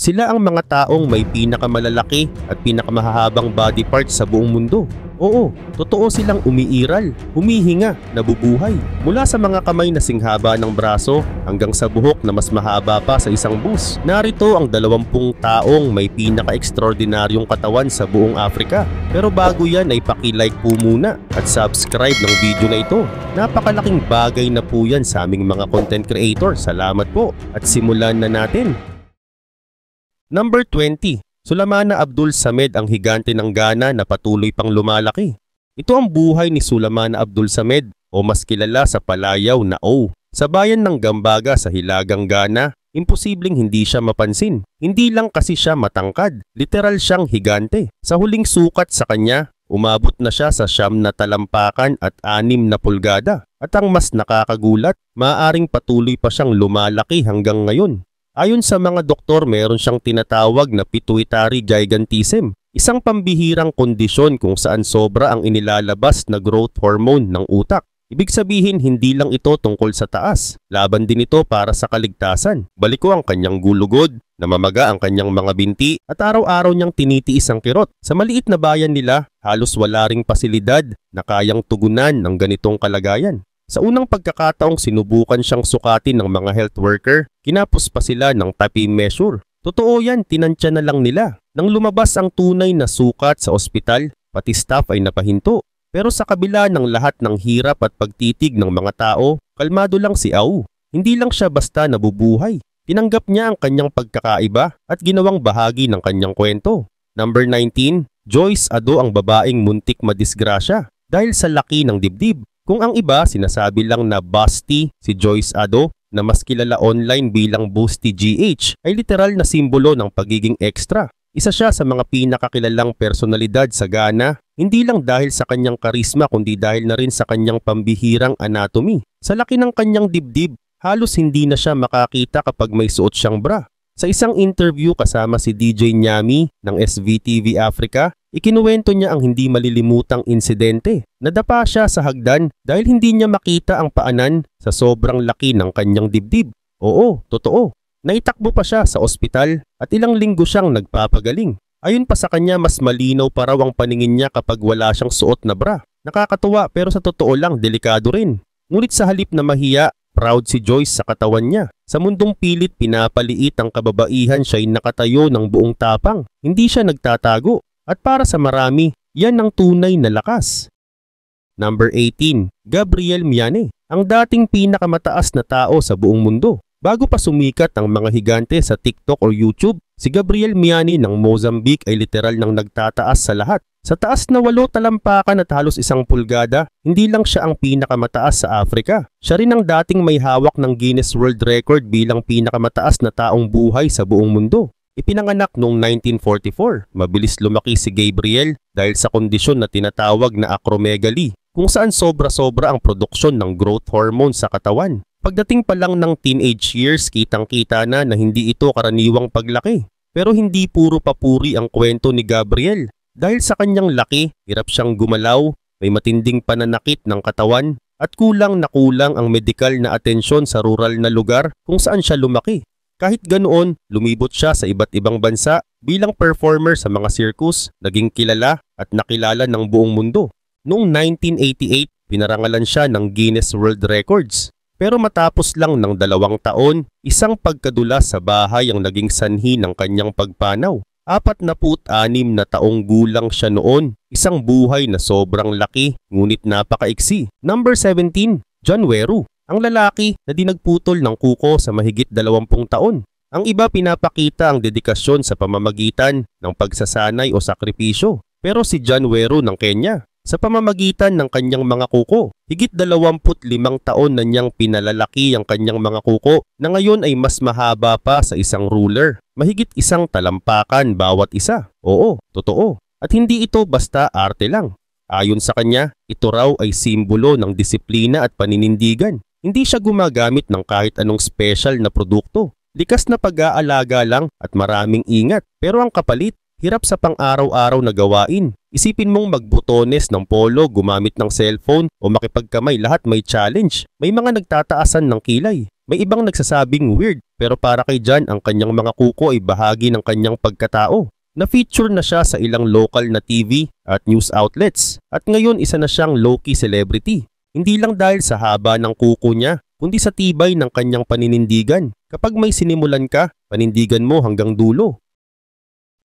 Sila ang mga taong may pinakamalalaki at pinakamahahabang body parts sa buong mundo. Oo, totoo silang umiiral, humihinga, nabubuhay. Mula sa mga kamay na singhaba ng braso hanggang sa buhok na mas mahaba pa sa isang bus. Narito ang 20 taong may pinaka-extraordinaryong katawan sa buong Africa. Pero bago yan ay paki-like po muna at subscribe ng video na ito. Napakalaking bagay na po yan sa aming mga content creator. Salamat po at simulan na natin. Number 20. Sulamana Abdul Samed, ang higante ng Ghana na patuloy pang lumalaki. Ito ang buhay ni Sulamana Abdul Samed o mas kilala sa palayaw na O. Sa bayan ng Gambaga sa Hilagang Ghana, imposibleng hindi siya mapansin. Hindi lang kasi siya matangkad, literal siyang higante. Sa huling sukat sa kanya, umabot na siya sa 9 na talampakan at 6 na pulgada. At ang mas nakakagulat, maaaring patuloy pa siyang lumalaki hanggang ngayon. Ayon sa mga doktor, meron siyang tinatawag na pituitary gigantism, isang pambihirang kondisyon kung saan sobra ang inilalabas na growth hormone ng utak. Ibig sabihin, hindi lang ito tungkol sa taas, laban din ito para sa kaligtasan. Baliko ang kanyang gulugod, namamaga ang kanyang mga binti at araw-araw niyang tinitiis ang kirot. Sa maliit na bayan nila, halos wala ring pasilidad na kayang tugunan ng ganitong kalagayan. Sa unang pagkakataong sinubukan siyang sukatin ng mga health worker, kinapos pa sila ng tape measure. Totoo yan, tinansya na lang nila. Nang lumabas ang tunay na sukat sa ospital, pati staff ay napahinto. Pero sa kabila ng lahat ng hirap at pagtitig ng mga tao, kalmado lang si Au. Hindi lang siya basta nabubuhay. Tinanggap niya ang kanyang pagkakaiba at ginawang bahagi ng kanyang kwento. Number 19. Joyce Ado, ang babaeng muntik madisgrasya dahil sa laki ng dibdib. Kung ang iba sinasabi lang na Busty, si Joyce Ado na mas kilala online bilang Boosty GH ay literal na simbolo ng pagiging extra. Isa siya sa mga pinakakilalang personalidad sa Ghana, hindi lang dahil sa kanyang karisma kundi dahil na rin sa kanyang pambihirang anatomy. Sa laki ng kanyang dibdib, halos hindi na siya makakita kapag may suot siyang bra. Sa isang interview kasama si DJ Nyami ng SVTV Africa, ikinuwento niya ang hindi malilimutang insidente. Nadapa siya sa hagdan dahil hindi niya makita ang paanan sa sobrang laki ng kanyang dibdib. Oo, totoo. Naitakbo pa siya sa ospital at ilang linggo siyang nagpapagaling. Ayon pa sa kanya, mas malinaw pa raw ang paningin niya kapag wala siyang suot na bra. Nakakatuwa pero sa totoo lang delikado rin. Ngunit sa halip na mahiya, proud si Joyce sa katawan niya. Sa mundong pilit pinapaliit ang kababaihan, siya'y nakatayo ng buong tapang. Hindi siya nagtatago. At para sa marami, yan ang tunay na lakas. Number 18. Gabriel Miane, ang dating pinakamataas na tao sa buong mundo. Bago pa sumikat ang mga higante sa TikTok o YouTube, si Gabriel Miane ng Mozambique ay literal nang nagtataas sa lahat. Sa taas na 8 talampakan at halos 1 pulgada, hindi lang siya ang pinakamataas sa Africa. Siya rin ang dating may hawak ng Guinness World Record bilang pinakamataas na taong buhay sa buong mundo. Ipinanganak noong 1944, mabilis lumaki si Gabriel dahil sa kondisyon na tinatawag na acromegaly, kung saan sobra-sobra ang produksyon ng growth hormone sa katawan. Pagdating pa lang ng teenage years, kitang-kita na hindi ito karaniwang paglaki. Pero hindi puro papuri ang kwento ni Gabriel. Dahil sa kanyang laki, hirap siyang gumalaw, may matinding pananakit ng katawan, at kulang na kulang ang medikal na atensyon sa rural na lugar kung saan siya lumaki. Kahit ganoon, lumibot siya sa iba't ibang bansa bilang performer sa mga circus, naging kilala at nakilala ng buong mundo. Noong 1988, pinarangalan siya ng Guinness World Records. Pero matapos lang ng 2 taon, isang pagkadulas sa bahay ang naging sanhi ng kanyang pagpanaw. 46 na taong gulang siya noon, isang buhay na sobrang laki ngunit napakaiksi. Number 17. John Weru, ang lalaki na di nagputol ng kuko sa mahigit 20 taon. Ang iba pinapakita ang dedikasyon sa pamamagitan ng pagsasanay o sakripisyo. Pero si John Weru ng Kenya, sa pamamagitan ng kanyang mga kuko, higit 25 taon na niyang pinalalaki ang kanyang mga kuko na ngayon ay mas mahaba pa sa isang ruler. Mahigit 1 talampakan bawat isa. Oo, totoo. At hindi ito basta arte lang. Ayon sa kanya, ito raw ay simbolo ng disiplina at paninindigan. Hindi siya gumagamit ng kahit anong special na produkto. Likas na pag-aalaga lang at maraming ingat. Pero ang kapalit, hirap sa pang-araw-araw na gawain. Isipin mong magbutones ng polo, gumamit ng cellphone o makipagkamay, lahat may challenge. May mga nagtataasan ng kilay. May ibang nagsasabing weird, pero para kay John ang kanyang mga kuko ay bahagi ng kanyang pagkatao. Na-feature na siya sa ilang local na TV at news outlets at ngayon isa na siyang low-key celebrity. Hindi lang dahil sa haba ng kuko niya, kundi sa tibay ng kanyang paninindigan. Kapag may sinimulan ka, panindigan mo hanggang dulo.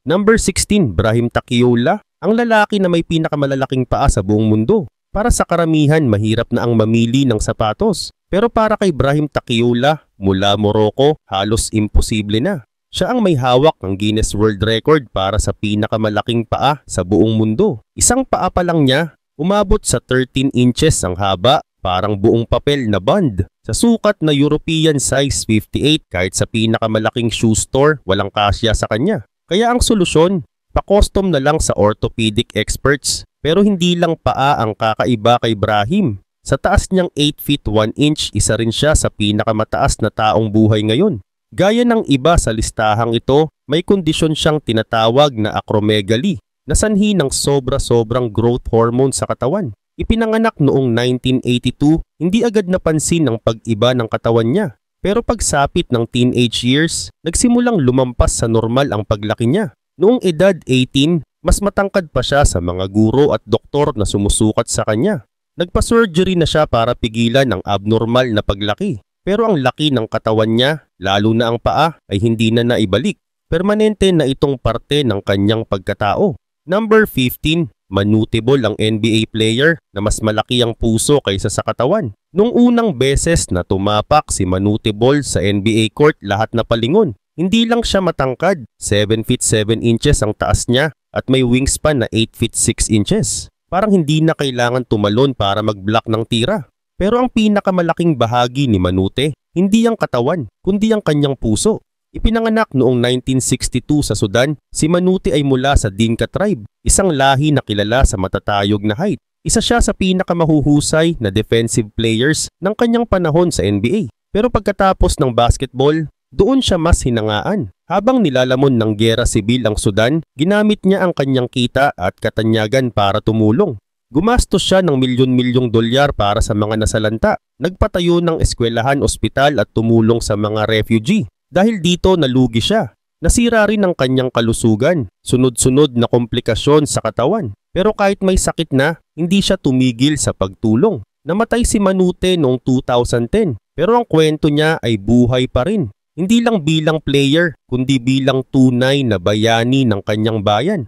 Number 16, Brahim Takiola, ang lalaki na may pinakamalalaking paa sa buong mundo. Para sa karamihan, mahirap na ang mamili ng sapatos. Pero para kay Brahim Takiola, mula Morocco, halos imposible na. Siya ang may hawak ng Guinness World Record para sa pinakamalaking paa sa buong mundo. Isang paa pa lang niya, umabot sa 13 inches ang haba, parang buong papel na band. Sa sukat na European size 58, kahit sa pinakamalaking shoe store, walang kasya sa kanya. Kaya ang solusyon, pa-custom na lang sa orthopedic experts. Pero hindi lang paa ang kakaiba kay Brahim. Sa taas niyang 8 feet 1 inch, isa rin siya sa pinakamataas na taong buhay ngayon. Gaya ng iba sa listahang ito, may kondisyon siyang tinatawag na acromegaly, na sanhi ng sobra-sobrang growth hormone sa katawan. Ipinanganak noong 1982, hindi agad napansin ang pag-iba ng katawan niya. Pero pagsapit ng teenage years, nagsimulang lumampas sa normal ang paglaki niya. Noong edad 18, mas matangkad pa siya sa mga guro at doktor na sumusukat sa kanya. Nagpa-surgery na siya para pigilan ang abnormal na paglaki. Pero ang laki ng katawan niya, lalo na ang paa, ay hindi na naibalik. Permanente na itong parte ng kanyang pagkatao. Number 15, Manute Bol, ang NBA player na mas malaki ang puso kaysa sa katawan. Nung unang beses na tumapak si Manute Bol sa NBA court, lahat na palingon. Hindi lang siya matangkad, 7 feet 7 inches ang taas niya at may wingspan na 8 feet 6 inches. Parang hindi na kailangan tumalon para mag-block ng tira. Pero ang pinakamalaking bahagi ni Manute, hindi ang katawan, kundi ang kanyang puso. Ipinanganak noong 1962 sa Sudan, si Manute ay mula sa Dinka tribe, isang lahi na kilala sa matatayog na height. Isa siya sa pinakamahuhusay na defensive players ng kanyang panahon sa NBA. Pero pagkatapos ng basketball, doon siya mas hinangaan. Habang nilalamon ng giyera sibil ang Sudan, ginamit niya ang kanyang kita at katanyagan para tumulong. Gumastos siya ng milyon-milyong dolyar para sa mga nasalanta. Nagpatayo ng eskwelahan, ospital at tumulong sa mga refugee. Dahil dito nalugi siya. Nasira rin ang kanyang kalusugan. Sunod-sunod na komplikasyon sa katawan. Pero kahit may sakit na, hindi siya tumigil sa pagtulong. Namatay si Manute noong 2010. Pero ang kwento niya ay buhay pa rin. Hindi lang bilang player, kundi bilang tunay na bayani ng kanyang bayan.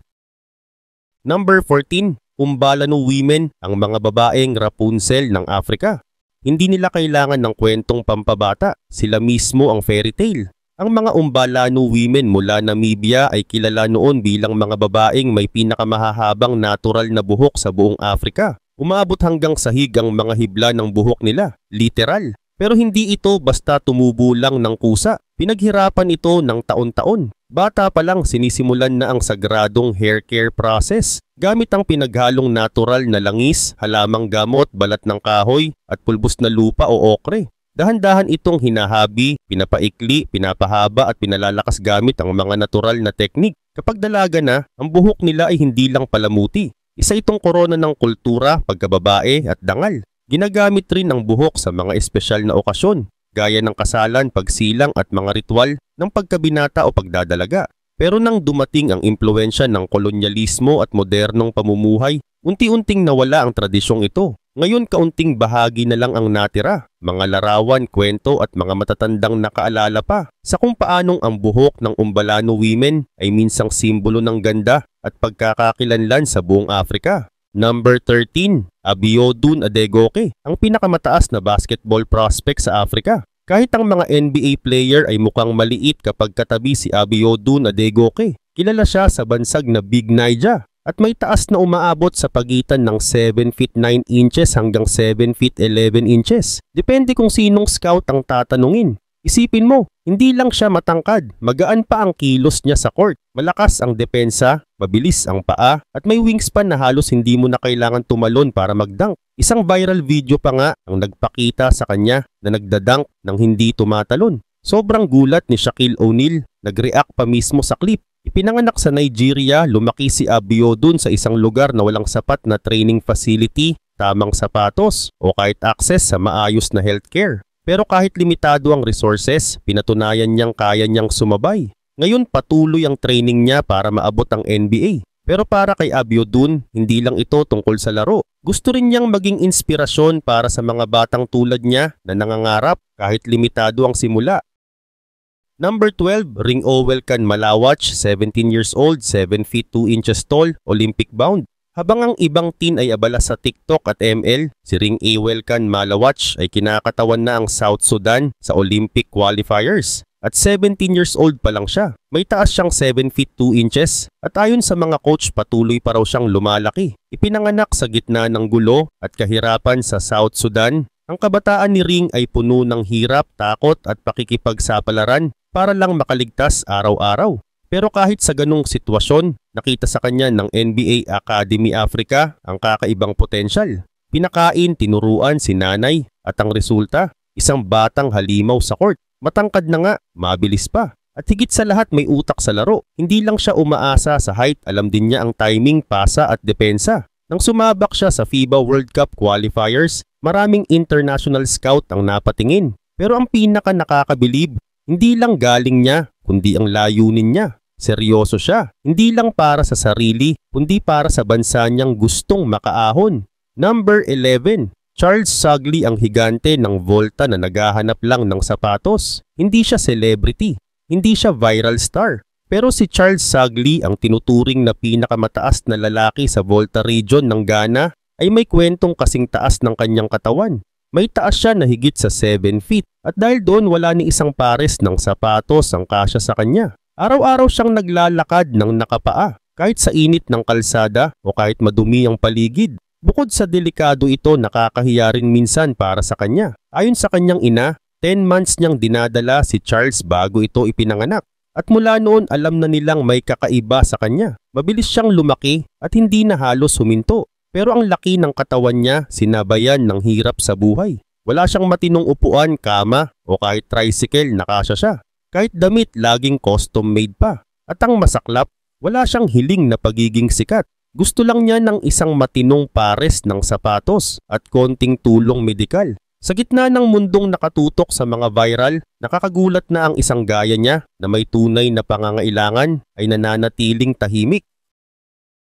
Number 14. Umbalano women, ang mga babaeng Rapunzel ng Africa. Hindi nila kailangan ng kwentong pampabata, sila mismo ang fairy tale. Ang mga Umbalano women mula Namibia ay kilala noon bilang mga babaeng may pinakamahahabang natural na buhok sa buong Africa. Umaabot hanggang sahig ang mga hibla ng buhok nila, literal. Pero hindi ito basta tumubo lang ng kusa. Pinaghirapan ito ng taon-taon. Bata pa lang sinisimulan na ang sagradong hair care process. Gamit ang pinaghalong natural na langis, halamang gamot, balat ng kahoy at pulbos na lupa o okre. Dahan-dahan itong hinahabi, pinapaikli, pinapahaba at pinalalakas gamit ang mga natural na teknik. Kapag dalaga na, ang buhok nila ay hindi lang palamuti. Isa itong korona ng kultura, pagkababae at dangal. Ginagamit rin ang buhok sa mga espesyal na okasyon, gaya ng kasalan, pagsilang at mga ritual ng pagkabinata o pagdadalaga. Pero nang dumating ang impluwensya ng kolonyalismo at modernong pamumuhay, unti-unting nawala ang tradisyong ito. Ngayon kaunting bahagi na lang ang natira, mga larawan, kwento at mga matatandang nakaalala pa sa kung paanong ang buhok ng Umbalano women ay minsang simbolo ng ganda at pagkakakilanlan sa buong Africa. Number 13, Abiodun Adegoke, ang pinakamataas na basketball prospect sa Africa. Kahit ang mga NBA player ay mukhang maliit kapag katabi si Abiodun Adegoke, kilala siya sa bansag na Big Niger at may taas na umaabot sa pagitan ng 7 feet 9 inches hanggang 7 feet 11 inches. Depende kung sinong scout ang tatanungin. Isipin mo, hindi lang siya matangkad, magaan pa ang kilos niya sa court. Malakas ang depensa, mabilis ang paa, at may wingspan na halos hindi mo na kailangan tumalon para mag-dunk. Isang viral video pa nga ang nagpakita sa kanya na nagda-dunk nang hindi tumatalon. Sobrang gulat ni Shaquille O'Neal, nag-react pa mismo sa clip. Ipinanganak sa Nigeria, lumaki si Abiodun sa isang lugar na walang sapat na training facility, tamang sapatos, o kahit access sa maayos na healthcare. Pero kahit limitado ang resources, pinatunayan niyang kaya niyang sumabay. Ngayon patuloy ang training niya para maabot ang NBA. Pero para kay Abiodun, hindi lang ito tungkol sa laro. Gusto rin niyang maging inspirasyon para sa mga batang tulad niya na nangangarap kahit limitado ang simula. Number 12, Ring Owelkan Malawach, 17 years old, 7 feet 2 inches tall, Olympic bound. Habang ang ibang teen ay abala sa TikTok at ML, si Ring Owelkan Malawach ay kinakatawan na ang South Sudan sa Olympic qualifiers. At 17 years old pa lang siya. May taas siyang 7 feet 2 inches at ayon sa mga coach patuloy pa raw siyang lumalaki. Ipinanganak sa gitna ng gulo at kahirapan sa South Sudan. Ang kabataan ni Ring ay puno ng hirap, takot at pakikipagsapalaran para lang makaligtas araw-araw. Pero kahit sa ganung sitwasyon, nakita sa kanya ng NBA Academy Africa ang kakaibang potensyal. Pinakain, tinuruan si nanay at ang resulta, isang batang halimaw sa court. Matangkad na nga, mabilis pa. At higit sa lahat may utak sa laro. Hindi lang siya umaasa sa height, alam din niya ang timing, pasa at depensa. Nang sumabak siya sa FIBA World Cup qualifiers, maraming international scout ang napatingin. Pero ang pinaka nakakabilib, hindi lang galing niya, kundi ang layunin niya. Seryoso siya, hindi lang para sa sarili, kundi para sa bansa niyang gustong makaahon. Number 11, Charles Sagley ang higante ng Volta na naghahanap lang ng sapatos. Hindi siya celebrity, hindi siya viral star. Pero si Charles Sagley ang tinuturing na pinakamataas na lalaki sa Volta region ng Ghana ay may kwentong kasing taas ng kanyang katawan. May taas siya na higit sa 7 feet at dahil doon wala ni isang pares ng sapatos ang kasya sa kanya. Araw-araw siyang naglalakad ng nakapaa kahit sa init ng kalsada o kahit madumi ang paligid. Bukod sa delikado ito, nakakahiya rin minsan para sa kanya. Ayon sa kanyang ina, 10 months niyang dinadala si Charles bago ito ipinanganak. At mula noon alam na nilang may kakaiba sa kanya. Mabilis siyang lumaki at hindi na halos huminto. Pero ang laki ng katawan niya sinabayan ng hirap sa buhay. Wala siyang matinong upuan, kama o kahit tricycle nakasya siya. Kahit damit laging custom made pa. At ang masaklap, wala siyang hiling na pagiging sikat. Gusto lang niya ng isang matinong pares ng sapatos at konting tulong medikal. Sa gitna ng mundong nakatutok sa mga viral, nakakagulat na ang isang gaya niya na may tunay na pangangailangan ay nananatiling tahimik.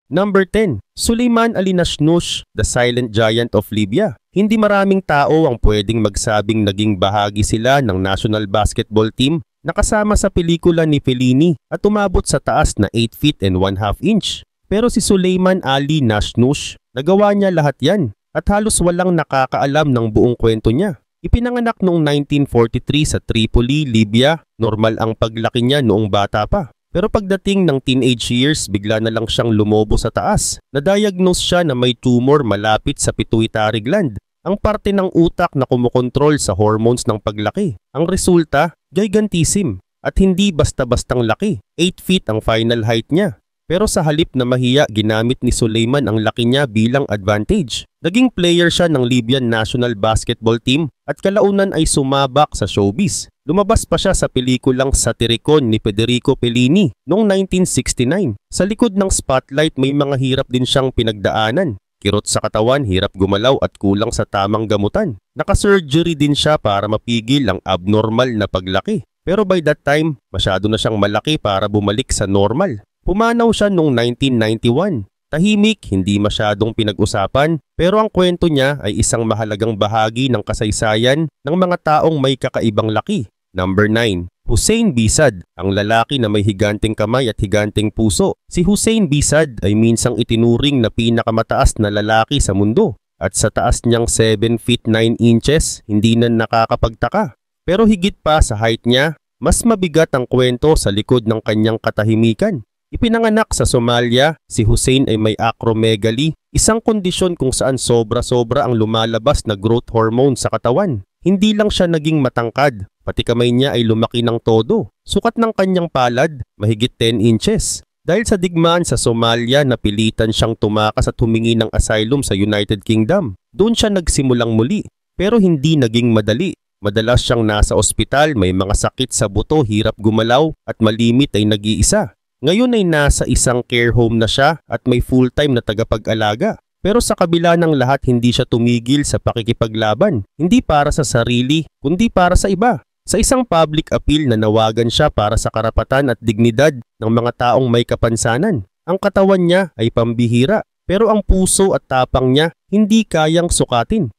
Number 10, Sulaiman Ali Nashnoush, the silent giant of Libya. Hindi maraming tao ang pwedeng magsabing naging bahagi sila ng national basketball team na kasama sa pelikula ni Fellini at umabot sa taas na 8 feet and 1/2 inch. Pero si Sulaiman Ali Nashnoush, nagawa niya lahat yan at halos walang nakakaalam ng buong kwento niya. Ipinanganak noong 1943 sa Tripoli, Libya. Normal ang paglaki niya noong bata pa. Pero pagdating ng teenage years, bigla na lang siyang lumobo sa taas. Na-diagnose siya na may tumor malapit sa pituitary gland, ang parte ng utak na kumukontrol sa hormones ng paglaki. Ang resulta, gigantism at hindi basta-bastang laki. 8 feet ang final height niya. Pero sa halip na mahiya, ginamit ni Sulaiman ang laki niya bilang advantage. Naging player siya ng Libyan national basketball team at kalaunan ay sumabak sa showbiz. Lumabas pa siya sa pelikulang Satiricon ni Federico Fellini noong 1969. Sa likod ng spotlight may mga hirap din siyang pinagdaanan. Kirot sa katawan, hirap gumalaw at kulang sa tamang gamutan. Naka-surgery din siya para mapigil ang abnormal na paglaki. Pero by that time, masyado na siyang malaki para bumalik sa normal. Pumanaw siya noong 1991. Tahimik, hindi masyadong pinag-usapan, pero ang kwento niya ay isang mahalagang bahagi ng kasaysayan ng mga taong may kakaibang laki. Number 9. Hussein Bisad, ang lalaki na may higanteng kamay at higanteng puso. Si Hussein Bisad ay minsang itinuring na pinakamataas na lalaki sa mundo. At sa taas niyang 7 feet 9 inches, hindi na nakakapagtaka. Pero higit pa sa height niya, mas mabigat ang kwento sa likod ng kanyang katahimikan. Ipinanganak sa Somalia, si Hussein ay may acromegaly, isang kondisyon kung saan sobra-sobra ang lumalabas na growth hormone sa katawan. Hindi lang siya naging matangkad, pati kamay niya ay lumaki ng todo. Sukat ng kanyang palad, mahigit 10 inches. Dahil sa digmaan sa Somalia, napilitan siyang tumakas at humingi ng asylum sa United Kingdom. Doon siya nagsimulang muli, pero hindi naging madali. Madalas siyang nasa ospital, may mga sakit sa buto, hirap gumalaw at malimit ay nag-iisa. Ngayon ay nasa isang care home na siya at may full-time na tagapag-alaga. Pero sa kabila ng lahat, hindi siya tumigil sa pakikipaglaban, hindi para sa sarili, kundi para sa iba. Sa isang public appeal na nawagan siya para sa karapatan at dignidad ng mga taong may kapansanan. Ang katawan niya ay pambihira, pero ang puso at tapang niya hindi kayang sukatin.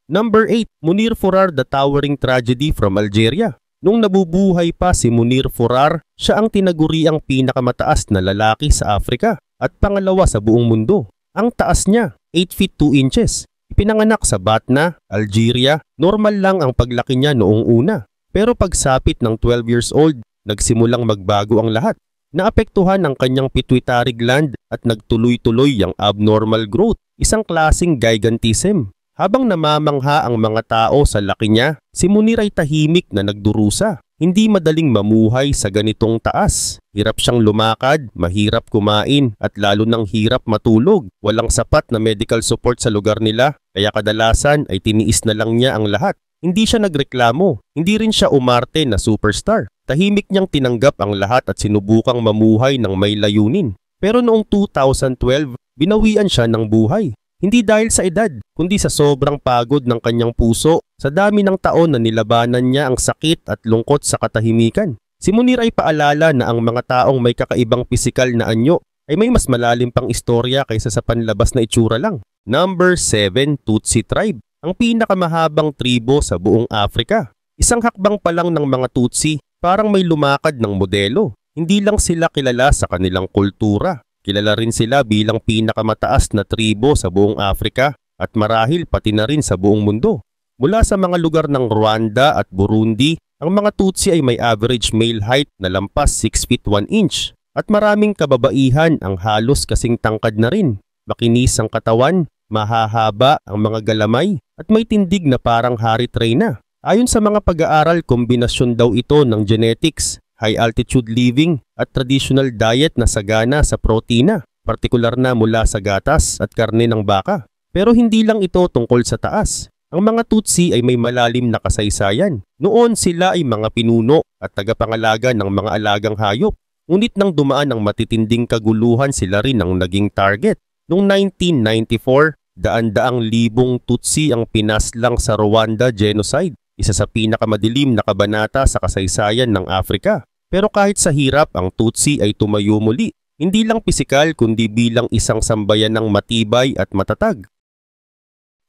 Number 8. Munir Fourar, The Towering Tragedy from Algeria. Nung nabubuhay pa si Munir Fourar, siya ang tinaguriang pinakamataas na lalaki sa Afrika at pangalawa sa buong mundo. Ang taas niya, 8 feet 2 inches. Ipinanganak sa Batna, Algeria. Normal lang ang paglaki niya noong una. Pero pagsapit ng 12 years old, nagsimulang magbago ang lahat. Naapektuhan ang kanyang pituitary gland at nagtuloy-tuloy ang abnormal growth, isang klaseng gigantism. Habang namamangha ang mga tao sa laki niya, si Munir ay tahimik na nagdurusa. Hindi madaling mamuhay sa ganitong taas. Hirap siyang lumakad, mahirap kumain, at lalo nang hirap matulog. Walang sapat na medical support sa lugar nila, kaya kadalasan ay tiniis na lang niya ang lahat. Hindi siya nagreklamo, hindi rin siya umarte na superstar. Tahimik niyang tinanggap ang lahat at sinubukang mamuhay ng may layunin. Pero noong 2012, binawian siya ng buhay. Hindi dahil sa edad, kundi sa sobrang pagod ng kanyang puso, sa dami ng taon na nilabanan niya ang sakit at lungkot sa katahimikan. Si Munir ay paalala na ang mga taong may kakaibang pisikal na anyo ay may mas malalim pang istorya kaysa sa panlabas na itsura lang. Number 7. Tutsi Tribe, ang pinakamahabang tribo sa buong Afrika. Isang hakbang pa lang ng mga Tutsi, parang may lumakad ng modelo. Hindi lang sila kilala sa kanilang kultura. Kilala rin sila bilang pinakamataas na tribo sa buong Afrika at marahil pati na rin sa buong mundo. Mula sa mga lugar ng Rwanda at Burundi, ang mga Tutsi ay may average male height na lampas 6 feet 1 inch at maraming kababaihan ang halos kasing tangkad na rin. Makinis ang katawan, mahahaba ang mga galamay at may tindig na parang Harit Reyna. Ayon sa mga pag-aaral, kombinasyon daw ito ng genetics, high altitude living at traditional diet na sagana sa protina, partikular na mula sa gatas at karne ng baka. Pero hindi lang ito tungkol sa taas. Ang mga Tutsi ay may malalim na kasaysayan. Noon sila ay mga pinuno at tagapangalaga ng mga alagang hayop. Ngunit nang dumaan ang matitinding kaguluhan, sila rin ang naging target. Noong 1994, daan-daang libong Tutsi ang pinaslang sa Rwanda genocide, isa sa pinakamadilim na kabanata sa kasaysayan ng Afrika. Pero kahit sa hirap, ang Tutsi ay tumayo muli. Hindi lang pisikal kundi bilang isang sambayan ng matibay at matatag.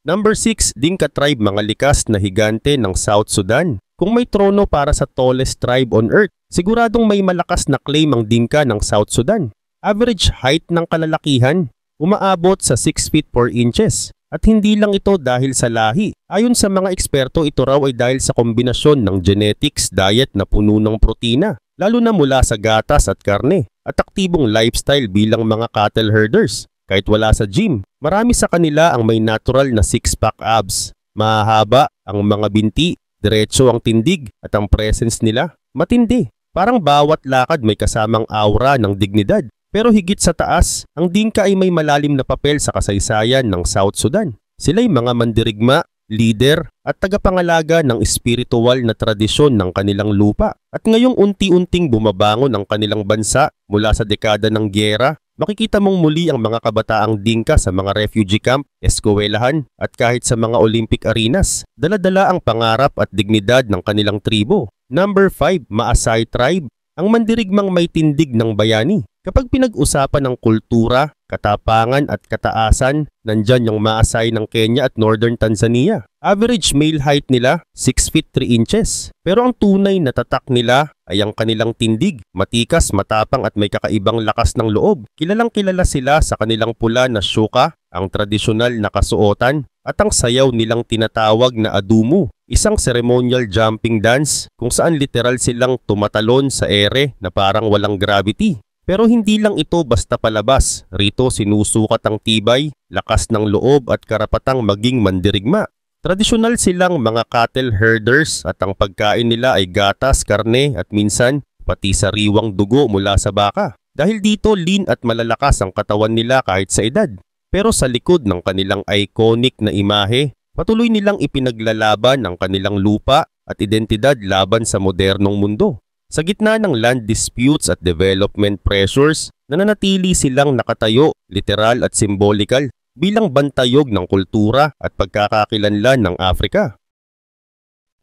Number 6. Dinka Tribe, mga likas na higante ng South Sudan. Kung may trono para sa tallest tribe on earth, siguradong may malakas na claim ang Dinka ng South Sudan. Average height ng kalalakihan, umaabot sa 6 feet 4 inches. At hindi lang ito dahil sa lahi. Ayon sa mga eksperto, ito raw ay dahil sa kombinasyon ng genetics, diet na puno ng protina, lalo na mula sa gatas at karne, at aktibong lifestyle bilang mga cattle herders. Kahit wala sa gym, marami sa kanila ang may natural na six-pack abs. Mahahaba ang mga binti, diretso ang tindig at ang presence nila matindi. Parang bawat lakad may kasamang aura ng dignidad. Pero higit sa taas, ang Dinka ay may malalim na papel sa kasaysayan ng South Sudan. Sila'y mga mandirigma, leader at tagapangalaga ng espiritual na tradisyon ng kanilang lupa. At ngayong unti-unting bumabangon ang kanilang bansa mula sa dekada ng gyera, makikita mong muli ang mga kabataang Dinka sa mga refugee camp, eskwelahan at kahit sa mga Olympic arenas. Dala-dala ang pangarap at dignidad ng kanilang tribo. Number 5. Maasai Tribe, ang mandirigmang may tindig ng bayani. Kapag pinag-usapan ng kultura, katapangan at kataasan, nandyan yung Maasai ng Kenya at Northern Tanzania. Average male height nila, 6 feet 3 inches. Pero ang tunay na tatak nila ay ang kanilang tindig, matikas, matapang at may kakaibang lakas ng loob. Kilalang kilala sila sa kanilang pula na shuka, ang tradisyonal na kasuotan, at ang sayaw nilang tinatawag na adumu, isang ceremonial jumping dance kung saan literal silang tumatalon sa ere na parang walang gravity. Pero hindi lang ito basta palabas. Rito sinusukat ang tibay, lakas ng loob at karapatang maging mandirigma. Tradisyonal silang mga cattle herders at ang pagkain nila ay gatas, karne at minsan pati sariwang dugo mula sa baka. Dahil dito lean at malalakas ang katawan nila kahit sa edad. Pero sa likod ng kanilang iconic na imahe, patuloy nilang ipinaglalaban ang kanilang lupa at identidad laban sa modernong mundo. Sa gitna ng land disputes at development pressures, nananatili silang nakatayo, literal at symbolikal, bilang bantayog ng kultura at pagkakakilanlan ng Afrika.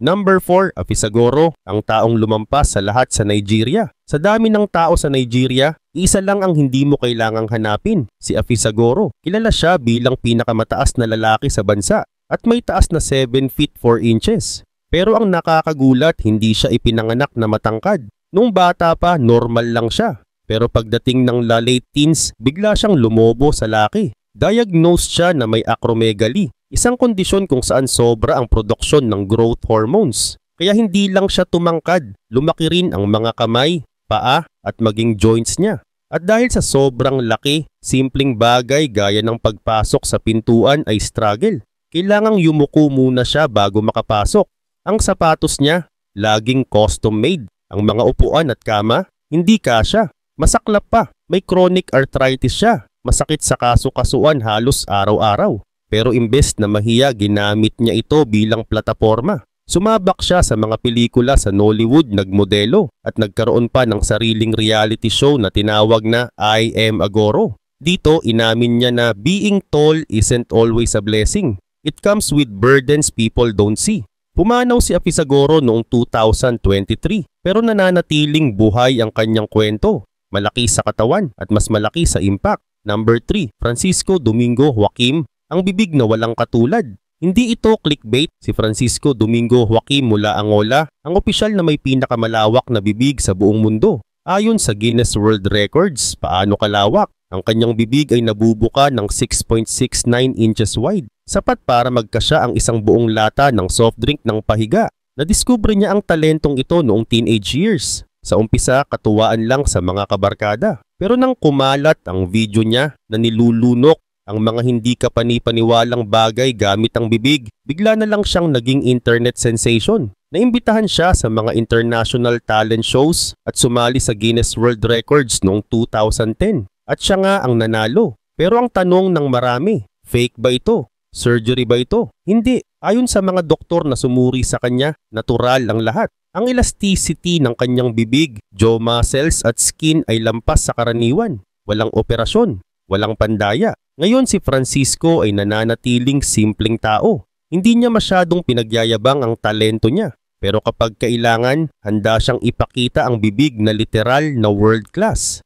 Number 4, Afisagoro, ang taong lumampas sa lahat sa Nigeria. Sa dami ng tao sa Nigeria, isa lang ang hindi mo kailangang hanapin, si Afisagoro. Kilala siya bilang pinakamataas na lalaki sa bansa at may taas na 7 feet 4 inches. Pero ang nakakagulat, hindi siya ipinanganak na matangkad. Nung bata pa, normal lang siya. Pero pagdating ng late teens, bigla siyang lumobo sa laki. Diagnosed siya na may acromegaly, isang kondisyon kung saan sobra ang produksyon ng growth hormones. Kaya hindi lang siya tumangkad, lumaki rin ang mga kamay, paa at maging joints niya. At dahil sa sobrang laki, simpleng bagay gaya ng pagpasok sa pintuan ay struggle. Kailangang yumuko muna siya bago makapasok. Ang sapatos niya, laging custom made. Ang mga upuan at kama, hindi kasya. Masaklap pa, may chronic arthritis siya. Masakit sa kasu-kasuan halos araw-araw. Pero imbes na mahiya, ginamit niya ito bilang plataforma. Sumabak siya sa mga pelikula sa Nollywood, nagmodelo at nagkaroon pa ng sariling reality show na tinawag na I Am Agoro. Dito inamin niya na being tall isn't always a blessing. It comes with burdens people don't see. Pumanaw si Afisagoro noong 2023 pero nananatiling buhay ang kanyang kwento. Malaki sa katawan at mas malaki sa impact. Number 3, Francisco Domingo Joaquim, ang bibig na walang katulad. Hindi ito clickbait. Si Francisco Domingo Joaquim mula Angola, ang opisyal na may pinakamalawak na bibig sa buong mundo. Ayon sa Guinness World Records, paano kalawak? Ang kanyang bibig ay nabubuka ng 6.69 inches wide. Sapat para magkasya ang isang buong lata ng soft drink ng pahiga. Nadiskubre niya ang talentong ito noong teenage years. Sa umpisa, katuwaan lang sa mga kabarkada. Pero nang kumalat ang video niya na nilulunok ang mga hindi kapani-paniwalang bagay gamit ang bibig, bigla na lang siyang naging internet sensation. Naimbitahan siya sa mga international talent shows at sumali sa Guinness World Records noong 2010. At siya nga ang nanalo. Pero ang tanong ng marami, fake ba ito? Surgery ba ito? Hindi. Ayon sa mga doktor na sumuri sa kanya, natural ang lahat. Ang elasticity ng kanyang bibig, jaw muscles at skin ay lampas sa karaniwan. Walang operasyon, walang pandaya. Ngayon si Francisco ay nananatiling simpleng tao. Hindi niya masyadong pinagyayabang ang talento niya. Pero kapag kailangan, handa siyang ipakita ang bibig na literal na world class.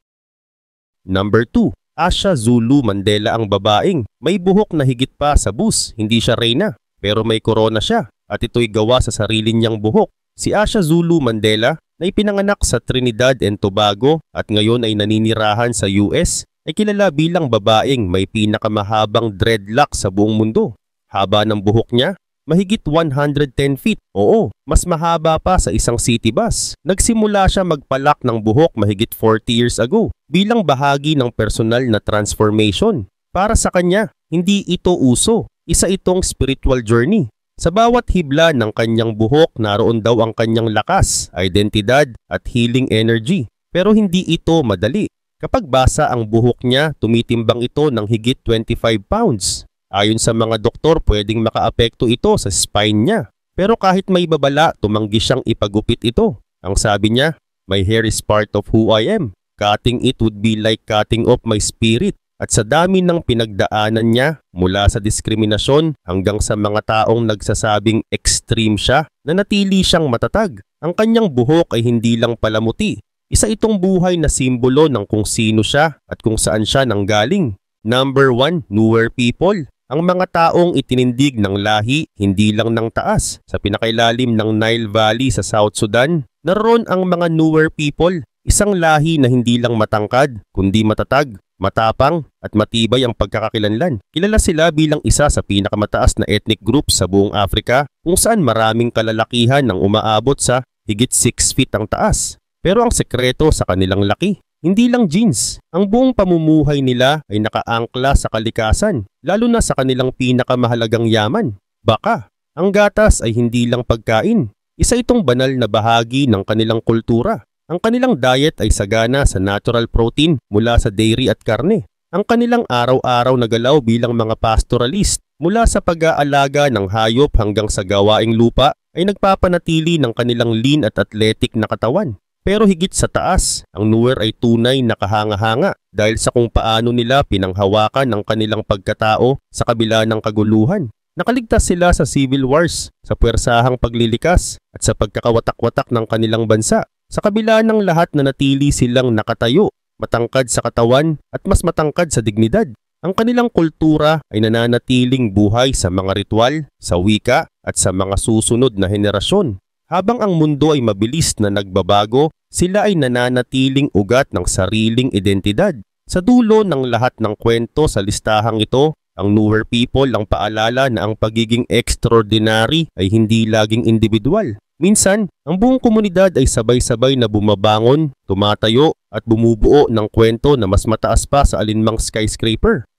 Number 2, Asha Zulu Mandela ang babaeng. May buhok na higit pa sa bus, hindi siya reyna. Pero may corona siya at ito'y gawa sa sarili niyang buhok. Si Asha Zulu Mandela na ipinanganak sa Trinidad and Tobago at ngayon ay naninirahan sa US ay kilala bilang babaeng may pinakamahabang dreadlock sa buong mundo. Haba ng buhok niya, mahigit 110 feet. Oo, mas mahaba pa sa isang city bus. Nagsimula siya magpalak ng buhok mahigit 40 years ago bilang bahagi ng personal na transformation. Para sa kanya, hindi ito uso. Isa itong spiritual journey. Sa bawat hibla ng kanyang buhok, naroon daw ang kanyang lakas, identidad at healing energy. Pero hindi ito madali. Kapag basa ang buhok niya, tumitimbang ito ng higit 25 pounds. Ayon sa mga doktor, pwedeng makaapekto ito sa spine niya. Pero kahit may babala, tumanggi siyang ipagupit ito. Ang sabi niya, "My hair is part of who I am. Cutting it would be like cutting off my spirit." At sa dami ng pinagdaanan niya, mula sa diskriminasyon hanggang sa mga taong nagsasabing extreme siya, nanatili siyang matatag. Ang kanyang buhok ay hindi lang palamuti. Isa itong buhay na simbolo ng kung sino siya at kung saan siya nanggaling. Number 1, Nuer people. Ang mga taong itinindig ng lahi, hindi lang ng taas. Sa pinakailalim ng Nile Valley sa South Sudan, naroon ang mga Nuer people. Isang lahi na hindi lang matangkad, kundi matatag, matapang at matibay ang pagkakakilanlan. Kilala sila bilang isa sa pinakamataas na ethnic group sa buong Africa kung saan maraming kalalakihan ang umaabot sa higit 6 feet ang taas. Pero ang sekreto sa kanilang laki, hindi lang genes. Ang buong pamumuhay nila ay nakaangkla sa kalikasan, lalo na sa kanilang pinakamahalagang yaman, baka. Ang gatas ay hindi lang pagkain. Isa itong banal na bahagi ng kanilang kultura. Ang kanilang diet ay sagana sa natural protein mula sa dairy at karne. Ang kanilang araw-araw na galaw bilang mga pastoralist mula sa pag-aalaga ng hayop hanggang sa gawaing lupa ay nagpapanatili ng kanilang lean at athletic na katawan. Pero higit sa taas, ang Nuer ay tunay na kahanga-hanga dahil sa kung paano nila pinanghawakan ang kanilang pagkatao sa kabila ng kaguluhan. Nakaligtas sila sa civil wars, sa puwersahang paglilikas at sa pagkakawatak-watak ng kanilang bansa. Sa kabila ng lahat na natili silang nakatayo, matangkad sa katawan at mas matangkad sa dignidad. Ang kanilang kultura ay nananatiling buhay sa mga ritual, sa wika at sa mga susunod na henerasyon. Habang ang mundo ay mabilis na nagbabago, sila ay nananatiling ugat ng sariling identidad. Sa dulo ng lahat ng kwento sa listahang ito, ang Nuer people ang paalala na ang pagiging extraordinary ay hindi laging individual. Minsan, ang buong komunidad ay sabay-sabay na bumabangon, tumatayo at bumubuo ng kwento na mas mataas pa sa alinmang skyscraper.